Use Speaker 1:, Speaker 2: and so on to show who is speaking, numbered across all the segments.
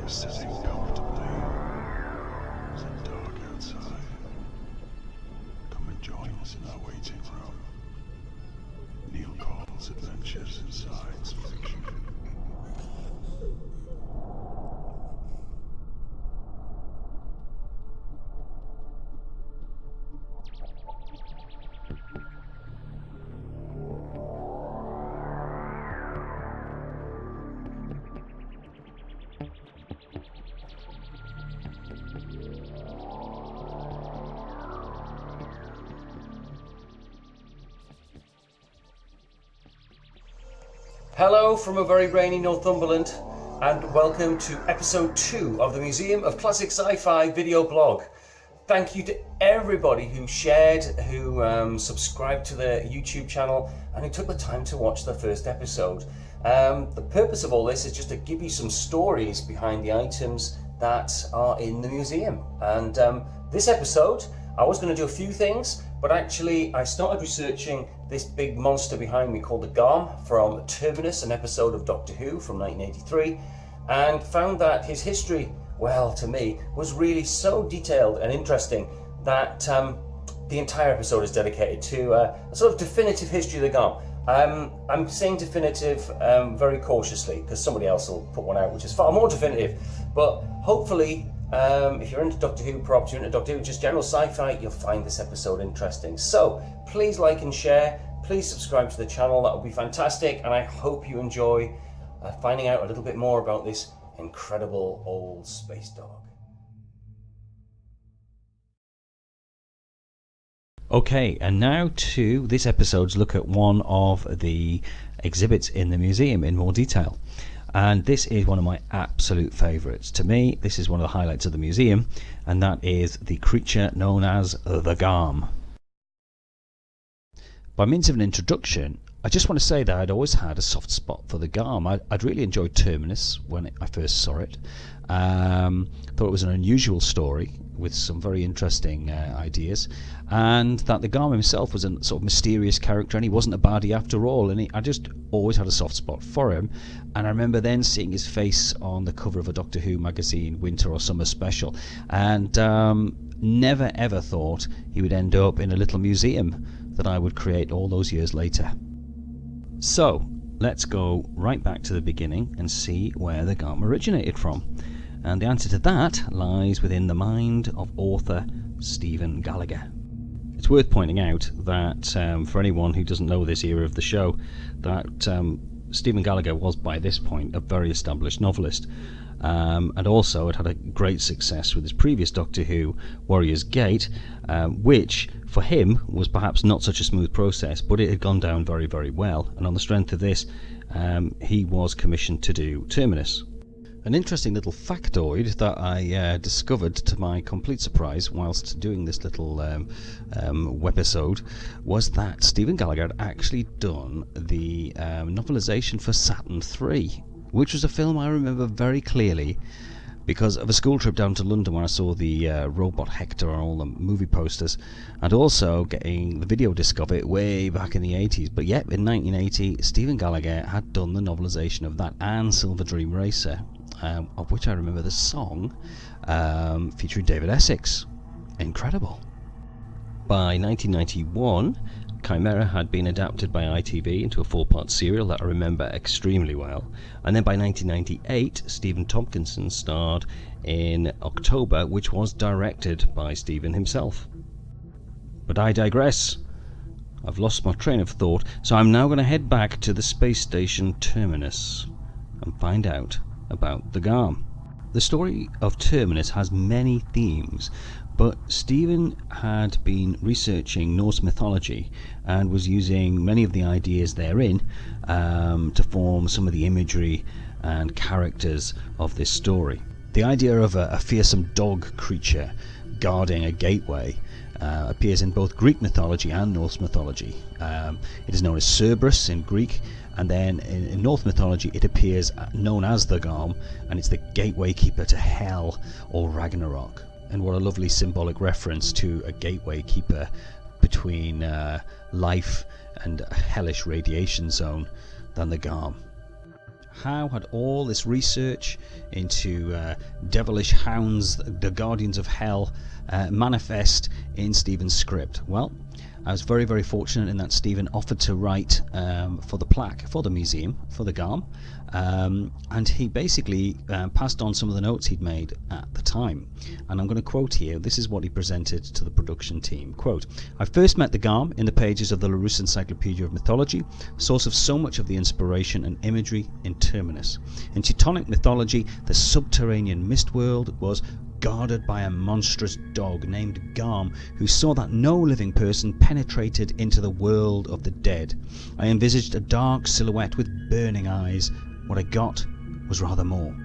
Speaker 1: you're sitting comfortably. It's dark outside. Come and join us in our waiting room. Neil Call's Adventures in Science Fiction.
Speaker 2: Hello from a very rainy Northumberland, and welcome to episode 2 of the Museum of Classic Sci-Fi video blog. Thank you to everybody who shared, who subscribed to the YouTube channel, and who took the time to watch the first episode. The purpose of all this is just to give you some stories behind the items that are in the museum. And this episode, I was going to do a few things, but actually I started researching this big monster behind me called the Garm from Terminus, an episode of Doctor Who from 1983, and found that his history, well, to me, was really so detailed and interesting that the entire episode is dedicated to a sort of definitive history of the Garm. I'm saying definitive very cautiously, because somebody else will put one out which is far more definitive, but hopefully if you're into Doctor Who props, you're into Doctor Who, just general sci-fi, you'll find this episode interesting. So please like and share, please subscribe to the channel, that would be fantastic, and I hope you enjoy finding out a little bit more about this incredible old space dog.
Speaker 3: Okay, and now to this episode's look at one of the exhibits in the museum in more detail. And this is one of my absolute favourites. To me, this is one of the highlights of the museum, and that is the creature known as the Garm. By means of an introduction, I just want to say that I'd always had a soft spot for the Garm. I'd really enjoyed Terminus when I first saw it. Thought it was an unusual story with some very interesting ideas, and that the Garm himself was a sort of mysterious character, and he wasn't a baddie after all, and I just always had a soft spot for him. And I remember then seeing his face on the cover of a Doctor Who magazine, winter or summer special, and never ever thought he would end up in a little museum that I would create all those years later. So let's go right back to the beginning and see where the Garm originated from. And the answer to that lies within the mind of author Stephen Gallagher. It's worth pointing out that for anyone who doesn't know this era of the show, that Stephen Gallagher was by this point a very established novelist, and also had a great success with his previous Doctor Who, Warrior's Gate, which for him was perhaps not such a smooth process, but it had gone down very, very well, and on the strength of this he was commissioned to do Terminus. An interesting little factoid that I discovered to my complete surprise whilst doing this little webisode was that Stephen Gallagher had actually done the novelization for Saturn 3, which was a film I remember very clearly because of a school trip down to London where I saw the robot Hector on all the movie posters, and also getting the video disc of it way back in the 80s. But yet, in 1980, Stephen Gallagher had done the novelisation of that and Silver Dream Racer, of which I remember the song featuring David Essex. Incredible. By 1991, Chimera had been adapted by ITV into a 4-part serial that I remember extremely well, and then by 1998 Stephen Tompkinson starred in October, which was directed by Stephen himself. But I digress. I've lost my train of thought, so I'm now going to head back to the space station Terminus and find out about the Garm. The story of Terminus has many themes, but Stephen had been researching Norse mythology and was using many of the ideas therein to form some of the imagery and characters of this story. The idea of a fearsome dog creature guarding a gateway appears in both Greek mythology and Norse mythology. It is known as Cerberus in Greek, and then in Norse mythology it appears known as the Garm, and it's the gateway keeper to hell or Ragnarok. And what a lovely symbolic reference to a gateway keeper between life and a hellish radiation zone than the Garm. How had all this research into devilish hounds, the guardians of hell, manifest in Stephen's script? Well, I was very, very fortunate in that Stephen offered to write for the plaque, for the museum, for the Garm, and he basically passed on some of the notes he'd made at the time. And I'm going to quote here, this is what he presented to the production team. Quote, "I first met the Garm in the pages of the Larousse Encyclopedia of Mythology, source of so much of the inspiration and imagery in Terminus. In Teutonic mythology, the subterranean mist world was guarded by a monstrous dog named Garm, who saw that no living person penetrated into the world of the dead. I envisaged a dark silhouette with burning eyes. What I got was rather more."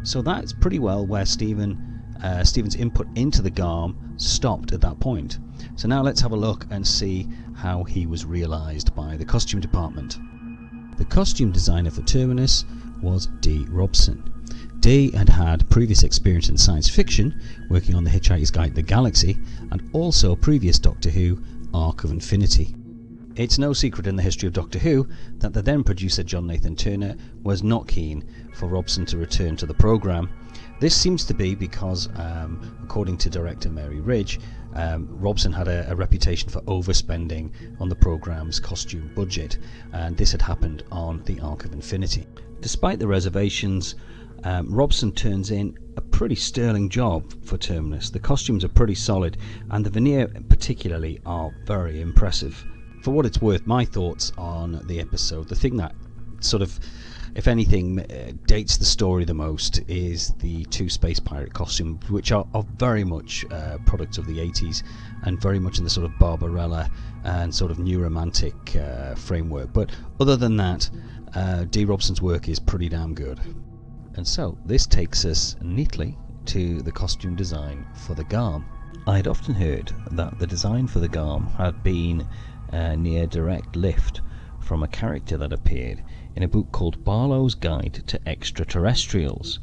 Speaker 3: So that's pretty well where Stephen's input into the Garm stopped at that point. So now let's have a look and see how he was realised by the costume department. The costume designer for Terminus was D. Robson. D had had previous experience in science fiction, working on The Hitchhiker's Guide to the Galaxy, and also previous Doctor Who, Arc of Infinity. It's no secret in the history of Doctor Who that the then producer John Nathan Turner was not keen for Robson to return to the programme. This seems to be because, according to director Mary Ridge, Robson had a reputation for overspending on the programme's costume budget, and this had happened on the Arc of Infinity. Despite the reservations, Robson turns in a pretty sterling job for Terminus. The costumes are pretty solid, and the veneer particularly are very impressive. For what it's worth, my thoughts on the episode, the thing that sort of, if anything, dates the story the most is the two space pirate costumes, which are very much products of the 80s and very much in the sort of Barbarella and sort of new romantic framework. But other than that, D. Robson's work is pretty damn good. And so this takes us neatly to the costume design for the Garm. I had often heard that the design for the Garm had been near direct lift from a character that appeared in a book called Barlow's Guide to Extraterrestrials,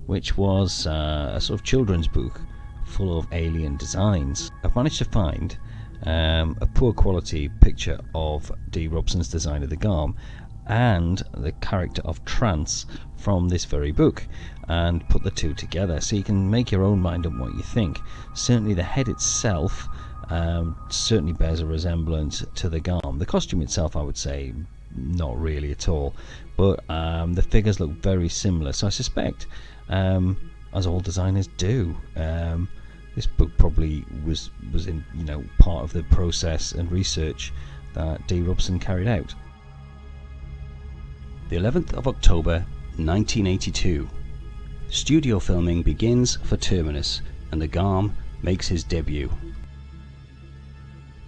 Speaker 3: which was a sort of children's book full of alien designs. I've managed to find a poor quality picture of D. Robson's design of the Garm and the character of Trance from this very book, and put the two together so you can make your own mind up what you think. Certainly the head itself certainly bears a resemblance to the Garm. The costume itself, I would say, not really at all, but the figures look very similar, so I suspect, as all designers do, this book probably was in part of the process and research that D. Robson carried out. The 11th of October 1982. Studio filming begins for Terminus, and the Garm makes his debut.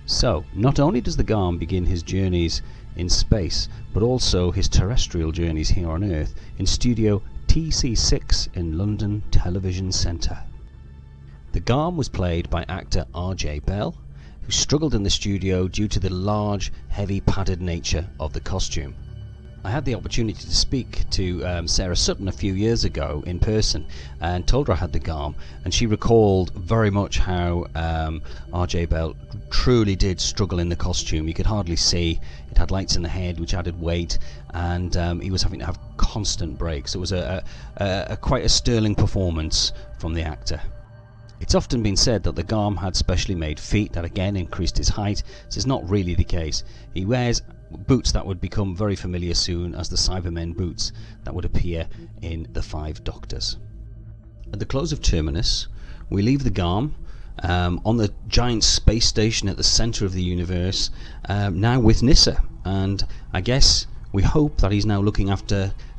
Speaker 3: So, not only does the Garm begin his journeys in space, but also his terrestrial journeys here on Earth in Studio TC6 in London Television Centre. The Garm was played by actor R.J. Bell, who struggled in the studio due to the large, heavy, padded nature of the costume. I had the opportunity to speak to Sarah Sutton a few years ago in person and told her I had the Garm, and she recalled very much how R.J. Bell truly did struggle in the costume. You could hardly see. It had lights in the head which added weight, and he was having to have constant breaks. It was quite a sterling performance from the actor. It's often been said that the Garm had specially made feet that again increased his height. This is not really the case. He wears boots that would become very familiar soon as the Cybermen boots that would appear in The Five Doctors. At the close of Terminus, we leave the Garm on the giant space station at the centre of the universe, now with Nyssa, and I guess we hope that he's now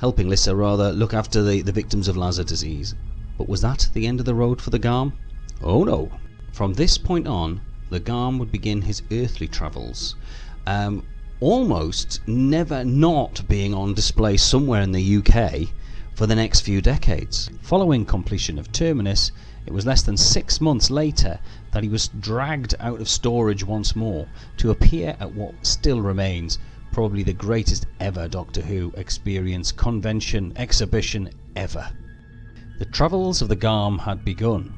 Speaker 3: helping Lyssa look after the victims of Lazar disease. But was that the end of the road for the Garm? Oh no. From this point on, the Garm would begin his earthly travels, almost never not being on display somewhere in the UK for the next few decades. Following completion of Terminus, it was less than 6 months later that he was dragged out of storage once more to appear at what still remains probably the greatest ever Doctor Who experience, convention, exhibition ever. The travels of the Garm had begun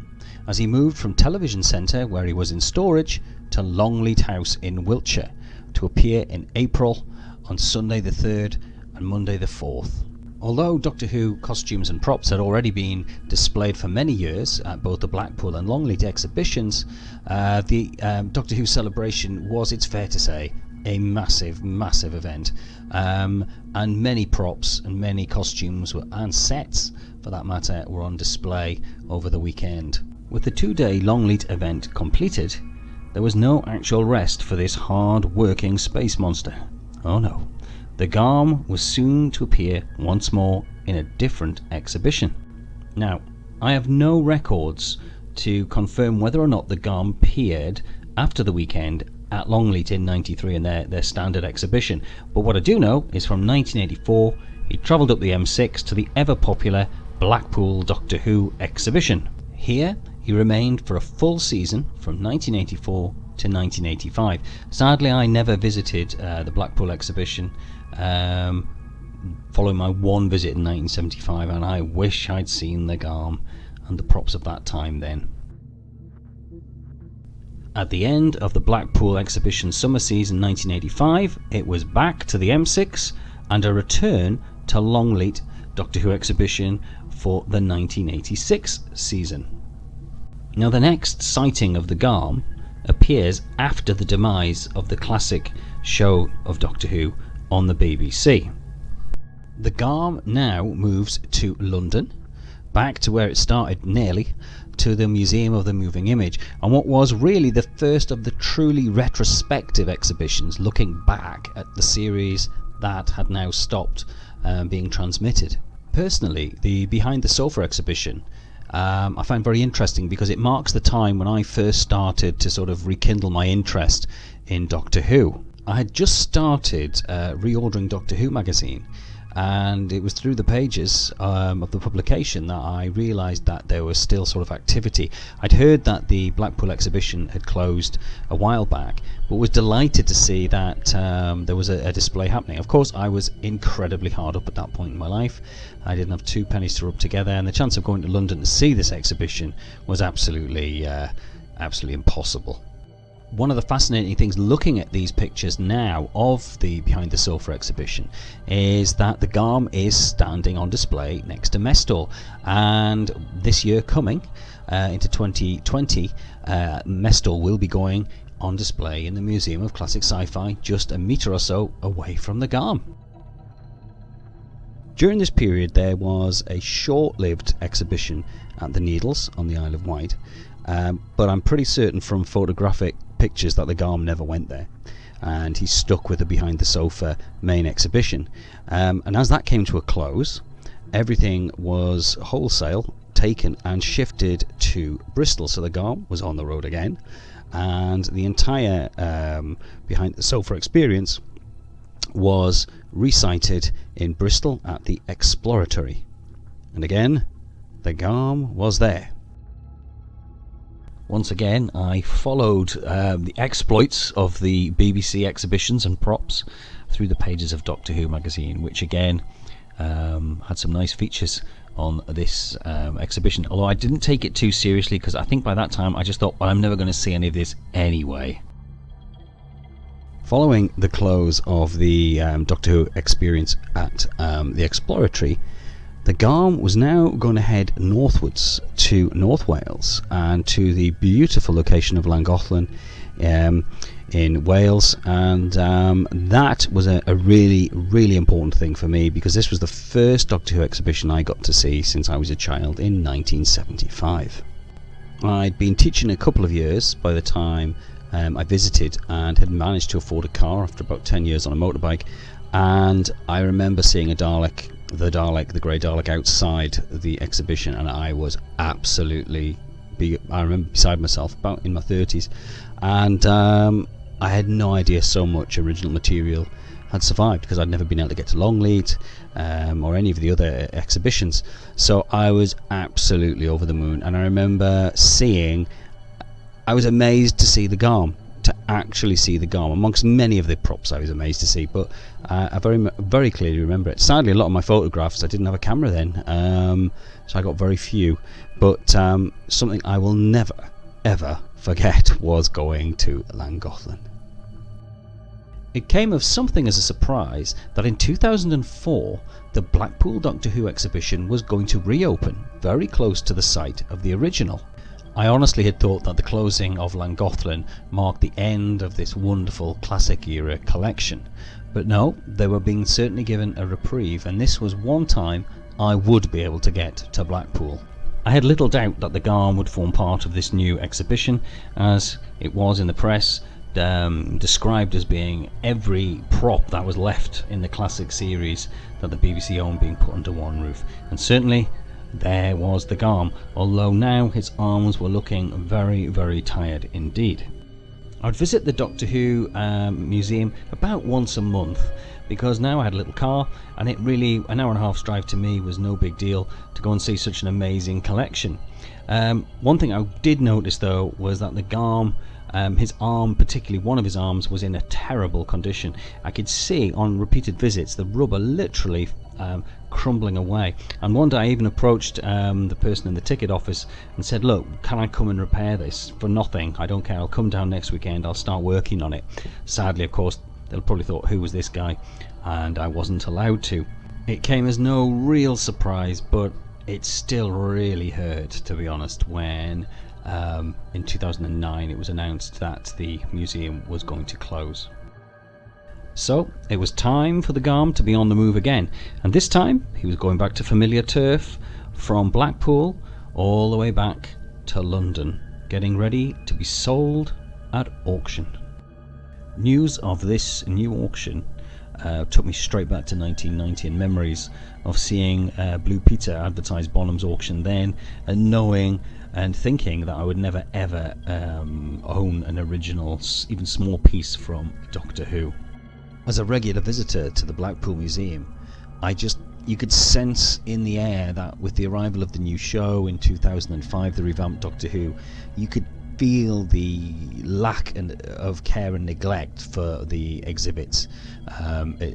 Speaker 3: as he moved from Television Centre, where he was in storage, to Longleat House in Wiltshire to appear in April on Sunday the 3rd and Monday the 4th. Although Doctor Who costumes and props had already been displayed for many years at both the Blackpool and Longleat exhibitions, the Doctor Who celebration was, it's fair to say, a massive, massive event. And many props and many costumes and sets, for that matter, were on display over the weekend. With the 2-day Longleat event completed, there was no actual rest for this hard-working space monster. Oh no. The Garm was soon to appear once more in a different exhibition. Now, I have no records to confirm whether or not the Garm appeared after the weekend at Longleat in '93 in their standard exhibition, but what I do know is from 1984 he travelled up the M6 to the ever-popular Blackpool Doctor Who exhibition. Here he remained for a full season from 1984 to 1985. Sadly, I never visited the Blackpool exhibition following my one visit in 1975, and I wish I'd seen the Garm and the props of that time then. At the end of the Blackpool exhibition summer season 1985, it was back to the M6 and a return to Longleat Doctor Who exhibition for the 1986 season. Now, the next sighting of the Garm appears after the demise of the classic show of Doctor Who on the BBC. The Garm now moves to London, back to where it started nearly, to the Museum of the Moving Image, and what was really the first of the truly retrospective exhibitions looking back at the series that had now stopped being transmitted. Personally, the Behind the Sofa exhibition I find very interesting because it marks the time when I first started to sort of rekindle my interest in Doctor Who. I had just started reordering Doctor Who magazine, and it was through the pages of the publication that I realised that there was still sort of activity. I'd heard that the Blackpool exhibition had closed a while back, but was delighted to see that there was a display happening. Of course, I was incredibly hard up at that point in my life. I didn't have 2 pennies to rub together, and the chance of going to London to see this exhibition was absolutely impossible. One of the fascinating things looking at these pictures now of the Behind the Sofa exhibition is that the Garm is standing on display next to Mestal, and this year coming into 2020, Mestal will be going on display in the Museum of Classic Sci-Fi, just a metre or so away from the Garm. During this period there was a short-lived exhibition at the Needles on the Isle of Wight, but I'm pretty certain from photographic pictures that the Garm never went there, and he's stuck with the Behind the Sofa main exhibition. And as that came to a close, everything was wholesale taken and shifted to Bristol, so the Garm was on the road again, and the entire Behind the Sofa experience was recited in Bristol at the Exploratory, and again the Garm was there. Once again, I followed the exploits of the BBC exhibitions and props through the pages of Doctor Who magazine, which again had some nice features on this exhibition, although I didn't take it too seriously because I think by that time I just thought, well, I'm never going to see any of this anyway. Following the close of the Doctor Who experience at the Exploratory, the Garm was now going to head northwards to North Wales and to the beautiful location of Llangollen in Wales, and that was a really, really important thing for me because this was the first Doctor Who exhibition I got to see since I was a child in 1975. I'd been teaching a couple of years by the time I visited and had managed to afford a car after about 10 years on a motorbike, and I remember seeing the grey Dalek outside the exhibition, and I was absolutely I remember beside myself, about in my 30s, and I had no idea so much original material had survived because I'd never been able to get to Longleat or any of the other exhibitions, so I was absolutely over the moon. And I remember I was amazed to see the Garm, to actually see the Garm amongst many of the props I was amazed to see, but I very clearly remember it. Sadly, a lot of my photographs, I didn't have a camera then, so I got very few, but something I will never ever forget was going to Llangollen. It came of something as a surprise that in 2004 the Blackpool Doctor Who exhibition was going to reopen very close to the site of the original. I honestly had thought that the closing of Llangollen marked the end of this wonderful classic era collection, but no, they were being certainly given a reprieve, and this was one time I would be able to get to Blackpool. I had little doubt that the Garm would form part of this new exhibition, as it was in the press described as being every prop that was left in the classic series that the BBC owned being put under one roof. And certainly there was the Garm, although now his arms were looking very, very tired indeed. I'd visit the Doctor Who museum about once a month, because now I had a little car, and it really, an hour and a half's drive to me was no big deal to go and see such an amazing collection. One thing I did notice though was that the Garm, his arm, particularly one of his arms, was in a terrible condition. I could see on repeated visits the rubber literally crumbling away, and one day I even approached the person in the ticket office and said, look, can I come and repair this for nothing? I don't care, I'll come down next weekend, I'll start working on it. Sadly, of course, they'll probably thought, who was this guy? And I wasn't allowed to. It came as no real surprise, but it still really hurt, to be honest, when in 2009 it was announced that the museum was going to close. So it was time for the Garm to be on the move again, and this time he was going back to familiar turf, from Blackpool all the way back to London, getting ready to be sold at auction. News of this new auction took me straight back to 1990 and memories of seeing Blue Peter advertise Bonham's auction then, and knowing and thinking that I would never ever own an original, even small piece from Doctor Who. As a regular visitor to the Blackpool Museum, you could sense in the air that with the arrival of the new show in 2005, the revamped Doctor Who, you could feel the lack of care and neglect for the exhibits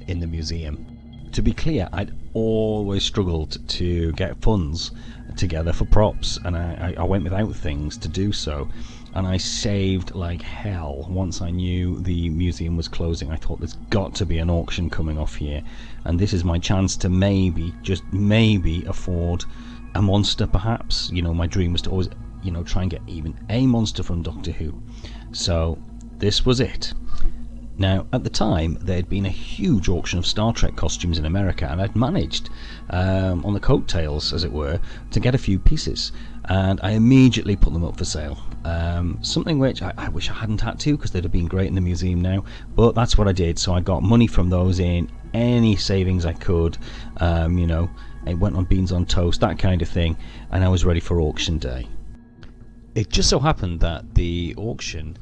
Speaker 3: in the museum. To be clear, I'd always struggled to get funds together for props, and I went without things to do so, and I saved like hell once I knew the museum was closing. I thought there's got to be an auction coming off here, and this is my chance to maybe, just maybe, afford a monster perhaps. You know, my dream was to always, try and get even a monster from Doctor Who. So this was it. Now, at the time, there had been a huge auction of Star Trek costumes in America, and I'd managed, on the coattails, as it were, to get a few pieces, and I immediately put them up for sale. Something which I wish I hadn't had to, because they'd have been great in the museum now, but that's what I did. So I got money from those in, any savings I could, I went on beans on toast, that kind of thing, and I was ready for auction day. It just so happened that the auction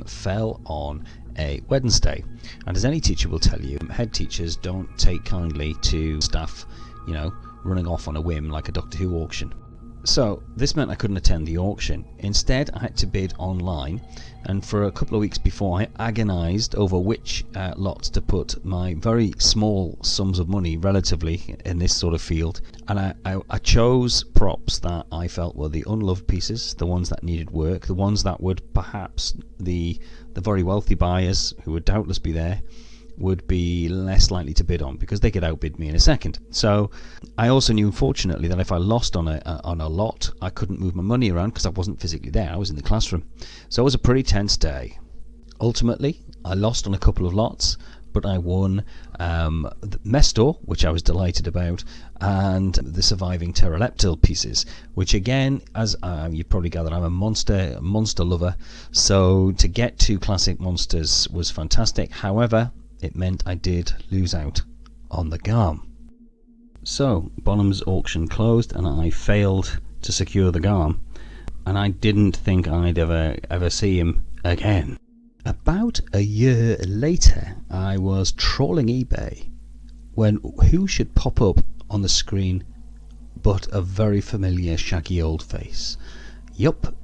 Speaker 3: fell on a Wednesday, and as any teacher will tell you, head teachers don't take kindly to staff, running off on a whim like a Doctor Who auction. So this meant I couldn't attend the auction. Instead, I had to bid online, and for a couple of weeks before, I agonised over which lots to put my very small sums of money relatively in this sort of field, and I chose props that I felt were the unloved pieces, the ones that needed work, the ones that would perhaps the very wealthy buyers, who would doubtless be there, would be less likely to bid on, because they could outbid me in a second. So I also knew, unfortunately, that if I lost on a lot, I couldn't move my money around because I wasn't physically there. I was in the classroom. So it was a pretty tense day. Ultimately, I lost on a couple of lots, but I won the Mestor, which I was delighted about, and the surviving pteroleptil pieces, which again, as you probably gathered, I'm a monster lover, so to get two classic monsters was fantastic. However, it meant I did lose out on the Garm. So Bonham's auction closed, and I failed to secure the Garm, and I didn't think I'd ever see him again. About a year later, I was trawling eBay when who should pop up on the screen but a very familiar shaggy old face. Yup,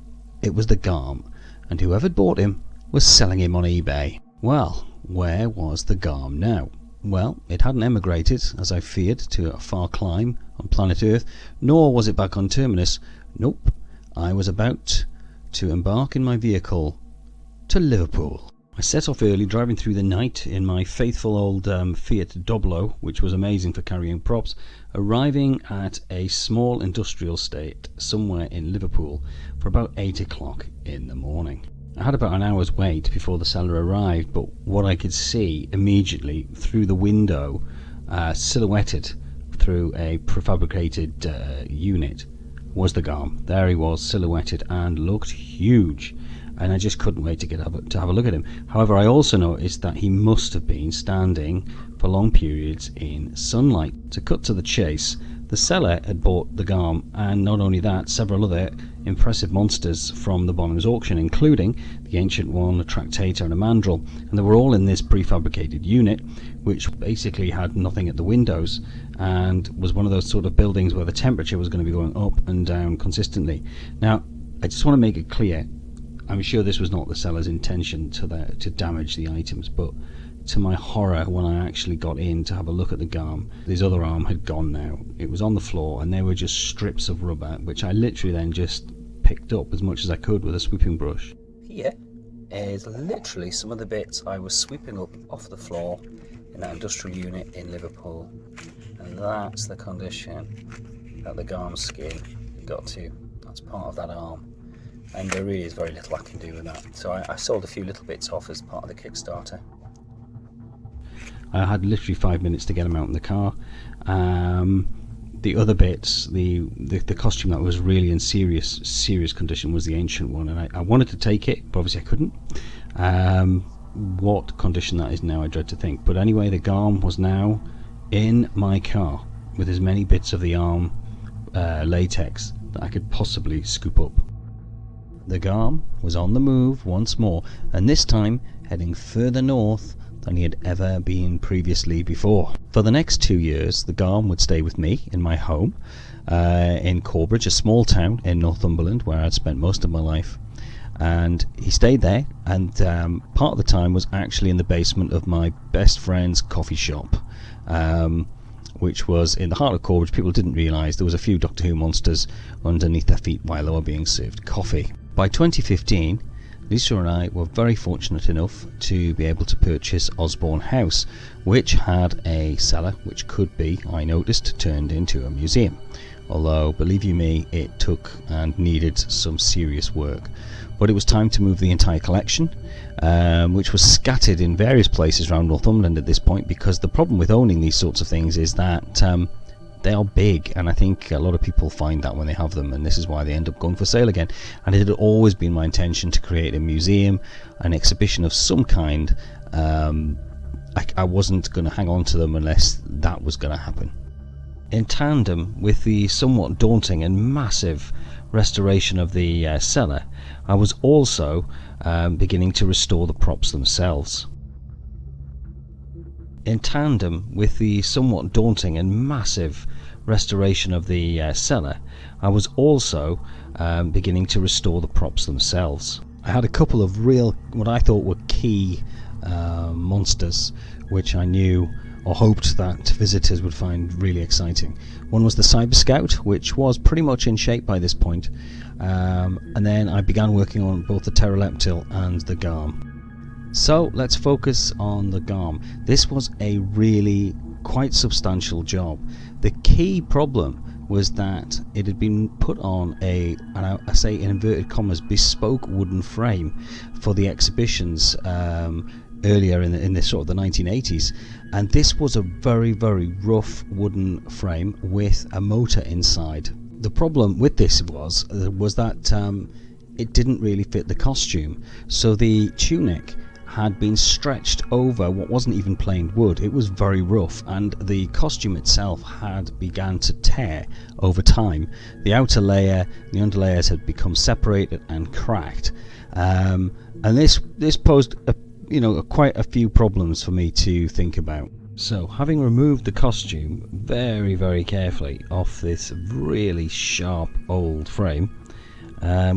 Speaker 3: it was the Garm, and whoever bought him was selling him on eBay. Well, where was the Garm now? Well, it hadn't emigrated, as I feared, to a far clime on planet Earth, nor was it back on Terminus. Nope, I was about to embark in my vehicle to Liverpool. I set off early, driving through the night in my faithful old Fiat Doblo, which was amazing for carrying props, arriving at a small industrial estate somewhere in Liverpool for about 8 o'clock in the morning. I had about an hour's wait before the seller arrived, but what I could see immediately through the window, silhouetted through a prefabricated unit, was the Garm. There he was, silhouetted, and looked huge. And I just couldn't wait to have a look at him. However, I also noticed that he must have been standing for long periods in sunlight. To cut to the chase, the seller had bought the Garm, and not only that, several other impressive monsters from the Bonhams auction, including the Ancient One, a Tractator and a Mandrill, and they were all in this prefabricated unit, which basically had nothing at the windows and was one of those sort of buildings where the temperature was going to be going up and down consistently. Now, I just want to make it clear, I'm sure this was not the seller's intention to damage the items, but to my horror, when I actually got in to have a look at the Garm, his other arm had gone now. It was on the floor, and they were just strips of rubber, which I literally then just picked up as much as I could with a sweeping brush.
Speaker 2: Here is literally some of the bits I was sweeping up off the floor in that industrial unit in Liverpool, and that's the condition that the Garm skin got to. That's part of that arm. And there really is very little I can do with that. So I sold a few little bits off as part of the Kickstarter.
Speaker 3: I had literally 5 minutes to get them out in the car. The other bits, the costume that was really in serious condition was the Ancient One, and I wanted to take it, but obviously I couldn't. What condition that is now, I dread to think. But anyway, the Garm was now in my car with as many bits of the arm latex that I could possibly scoop up. The Garm was on the move once more, and this time heading further north than he had ever been previously before. For the next 2 years, the Garm would stay with me in my home in Corbridge, a small town in Northumberland where I'd spent most of my life. And he stayed there, and part of the time was actually in the basement of my best friend's coffee shop, which was in the heart of Corbridge. People didn't realise there was a few Doctor Who monsters underneath their feet while they were being served coffee. By 2015, Lisa and I were very fortunate enough to be able to purchase Osborne House, which had a cellar which could be, I noticed, turned into a museum. Although, believe you me, it took and needed some serious work. But it was time to move the entire collection, which was scattered in various places around Northumberland at this point, because the problem with owning these sorts of things is that they are big, and I think a lot of people find that when they have them, and this is why they end up going for sale again. And it had always been my intention to create a museum, an exhibition of some kind. I wasn't going to hang on to them unless that was going to happen. In tandem with the somewhat daunting and massive restoration of the cellar, I was also beginning to restore the props themselves. In tandem with the somewhat daunting and massive restoration of the cellar, I was also beginning to restore the props themselves. I had a couple of real, what I thought were key monsters, which I knew or hoped that visitors would find really exciting. One was the Cyber Scout, which was pretty much in shape by this point, and then I began working on both the Pteroleptil and the Garm. So let's focus on the Garm. This was a really quite substantial job. The key problem was that it had been put on and I say in inverted commas, bespoke wooden frame for the exhibitions earlier in the sort of the 1980s, and this was a very, very rough wooden frame with a motor inside. The problem with this was that it didn't really fit the costume, so the tunic had been stretched over what wasn't even plain wood. It was very rough, and the costume itself had begun to tear over time. The outer layer, the underlayers had become separated and cracked, and this posed quite a few problems for me to think about. So, having removed the costume very, very carefully off this really sharp old frame,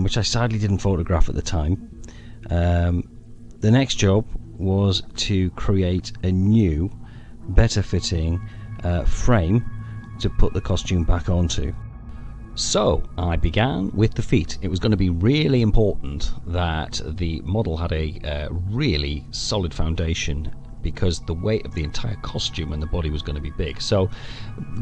Speaker 3: which I sadly didn't photograph at the time, the next job was to create a new, better fitting frame to put the costume back onto. So I began with the feet. It was going to be really important that the model had a really solid foundation, because the weight of the entire costume and the body was going to be big. So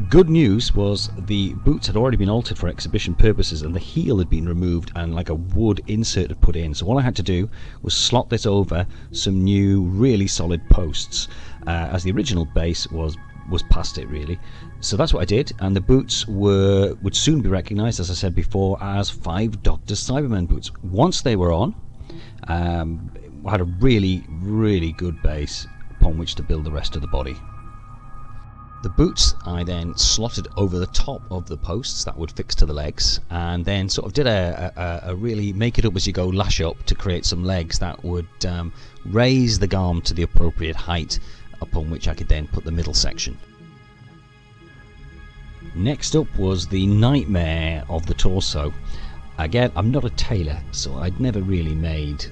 Speaker 3: good news was the boots had already been altered for exhibition purposes, and the heel had been removed and like a wood insert had put in. So all I had to do was slot this over some new really solid posts, as the original base was past it really. So that's what I did, and the boots would soon be recognised, as I said before, as 5 Dr. Cybermen boots. Once they were on, I had a really, really good base upon which to build the rest of the body. The boots I then slotted over the top of the posts that would fix to the legs, and then sort of did a really make it up as you go lash up to create some legs that would raise the garm to the appropriate height, upon which I could then put the middle section. Next up was the nightmare of the torso. Again, I'm not a tailor, so I'd never really made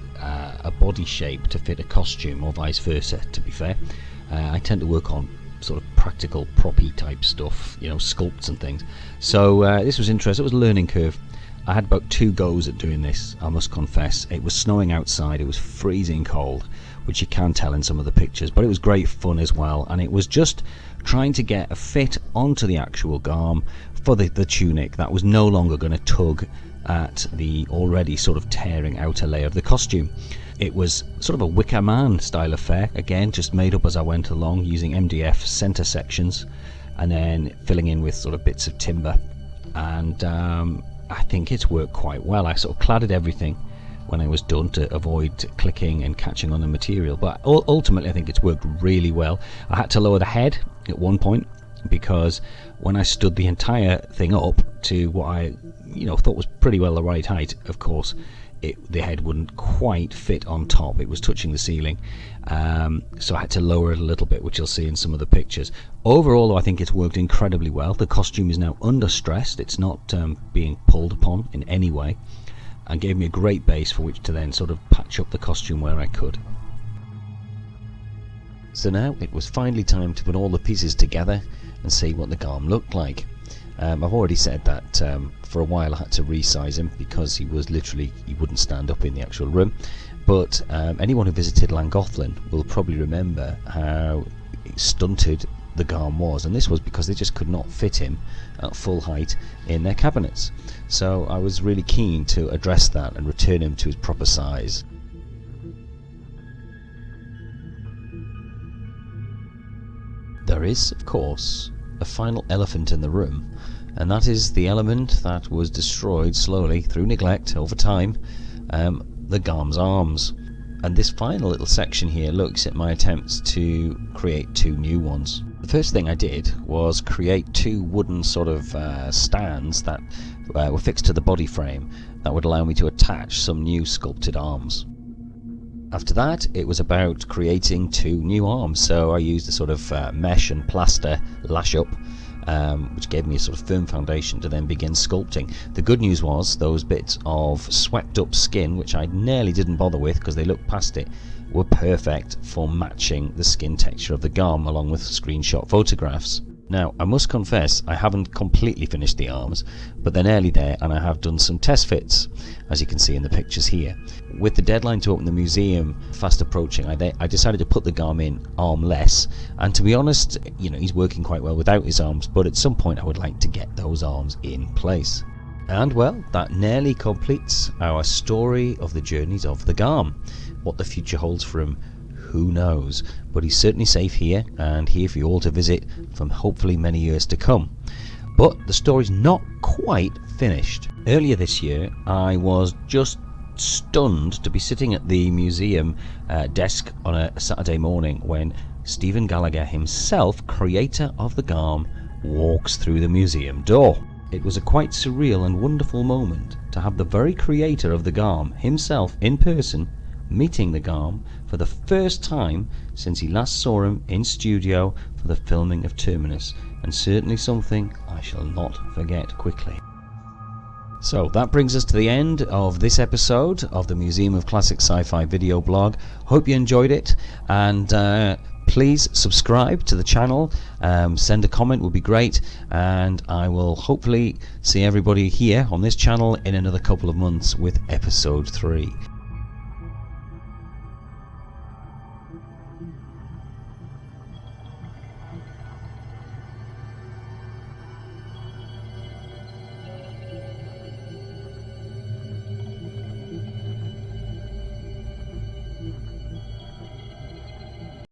Speaker 3: a body shape to fit a costume, or vice versa, to be fair. I tend to work on sort of practical, proppy type stuff, you know, sculpts and things. So this was interesting. It was a learning curve. I had about 2 goes at doing this, I must confess. It was snowing outside, it was freezing cold, which you can tell in some of the pictures, but it was great fun as well, and it was just trying to get a fit onto the actual garm for the tunic that was no longer going to tug at the already sort of tearing outer layer of the costume. It was sort of a Wicker Man style affair, again just made up as I went along using MDF centre sections and then filling in with sort of bits of timber, and I think it's worked quite well. I sort of cladded everything when I was done to avoid clicking and catching on the material, but ultimately I think it's worked really well. I had to lower the head at one point because when I stood the entire thing up to what I thought was pretty well the right height, of course the head wouldn't quite fit on top. It was touching the ceiling, so I had to lower it a little bit, which you'll see in some of the pictures. Overall, I think it's worked incredibly well. The costume is now under stressed. It's not being pulled upon in any way, and gave me a great base for which to then sort of patch up the costume where I could. So now it was finally time to put all the pieces together and see what the Garm looked like. I've already said that for a while I had to resize him because he wouldn't stand up in the actual room, but anyone who visited Llangollen will probably remember how stunted the Garm was, and this was because they just could not fit him at full height in their cabinets. So I was really keen to address that and return him to his proper size. There is, of course, a final elephant in the room, and that is the element that was destroyed slowly through neglect over time, the Garms Arms. And this final little section here looks at my attempts to create 2 new ones. The first thing I did was create 2 wooden sort of stands that were fixed to the body frame that would allow me to attach some new sculpted arms. After that, it was about creating 2 new arms, so I used a sort of mesh and plaster lash up, which gave me a sort of firm foundation to then begin sculpting. The good news was those bits of swept up skin, which I nearly didn't bother with because they looked past it, were perfect for matching the skin texture of the Garm along with screenshot photographs. Now, I must confess I haven't completely finished the arms, but they're nearly there, and I have done some test fits, as you can see in the pictures here. With the deadline to open the museum fast approaching, I decided to put the Garm in armless, and to be honest, he's working quite well without his arms, but at some point I would like to get those arms in place. And well, that nearly completes our story of the journeys of the Garm. What the future holds for him, who knows, but he's certainly safe here, and here for you all to visit from hopefully many years to come. But the story's not quite finished. Earlier this year I was just stunned to be sitting at the museum desk on a Saturday morning when Stephen Gallagher himself, creator of the Garm, walks through the museum door. It was a quite surreal and wonderful moment to have the very creator of the Garm himself in person meeting the Garm for the first time since he last saw him in studio for the filming of Terminus, and certainly something I shall not forget quickly. So that brings us to the end of this episode of the Museum of Classic Sci-Fi video blog. Hope you enjoyed it, and please subscribe to the channel, send a comment would be great, and I will hopefully see everybody here on this channel in another couple of months with episode 3.